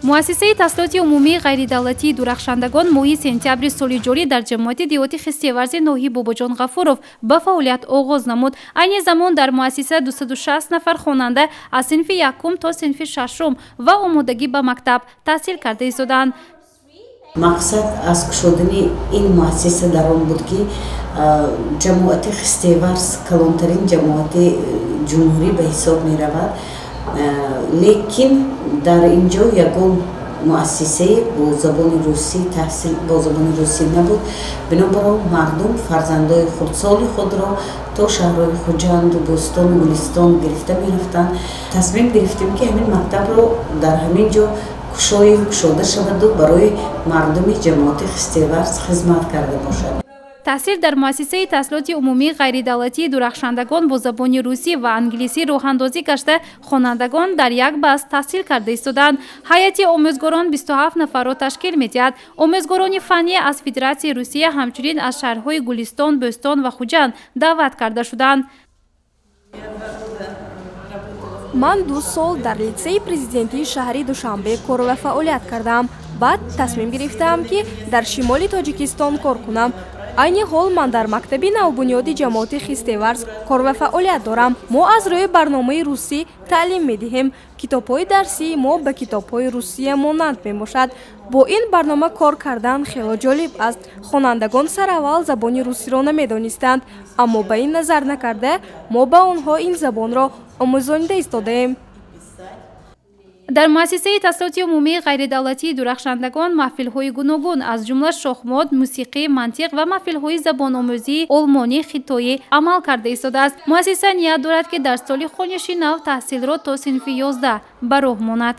муассисаи таҳсилоти умумии ғайридавлатии дурахшандагон моҳи сентябри соли ҷорӣ дар ҷамоати диҳоти хистеварзи ноҳии бобоҷон ғафуров ба фаъолият оғоз намуд. айни замон дар муассиса 260 нафар хонанда аз синфи якум то синфи шашум ва омодагӣ ба мактаб таҳсил карда истоданд. мақсад аз кушодани ин муассиса дар он буд ки ҷамоати хистеварз калонтарин ҷамоати ҷумҳурӣ ба ҳисоб меравад, лекин дар ин ҷо ягон муассисае бо забони русӣ таҳсил бо забони русӣ набуд. бинобар он мардум фарзандои хурдсоли худро то шаҳрҳои хуҷанду бӯстону гулистон гирифта мерафтанд. тасмим гирифтем ки ҳамин мактабро дар ҳамин ҷо кушода шаваду барои мардуми ҷамоати хистеварз хизмат карда бошад. таҳсил дар муассисаи таҳсилоти умумии ғайридавлатии дурахшандагон бо забони русӣ ва англисӣ роҳандозӣ гашта хонандагон дар як баст таҳсил карда истоданд. ҳайати омӯзгорон 27 нафарро ташкил медиҳад. омӯзгорони фанӣ аз федератсияи русия ҳамчунин аз шаҳрҳои гулистон, бӯстон ва хуҷанд даъват карда шуданд. ман 2 сол дар литсеи президентии шаҳри Душанбе кор ва фаъолият кардам. баъд тасмим гирифтам ки дар шимоли Тоҷикистон кор кунам. айни ҳол ман дар мактаби навбунёди ҷамоати хистеварз кор ва фаъолият дорам. мо аз рӯи барномаи русӣ таълим медиҳем. китобҳои дарсии мо ба китобҳои русия монанд мебошад. бо ин барнома кор кардан хело ҷолиб аст. хонандагон сараввал забони русиро намедонистанд, аммо ба ин назар накарда мо ба онҳо ин забонро омӯзонида истодаем. дар муассисаи таҳсилоти умумии ғайридавлатии дурахшандагон маҳфилҳои гуногун аз ҷумла шохмод, мусиқӣ, мантиқ ва маҳфилҳои забономӯзии олмонӣ, хитоӣ амал карда истодааст. муассиса ният дорад ки дар соли хониши нав таҳсилро то синфи 11 ба роҳ монад.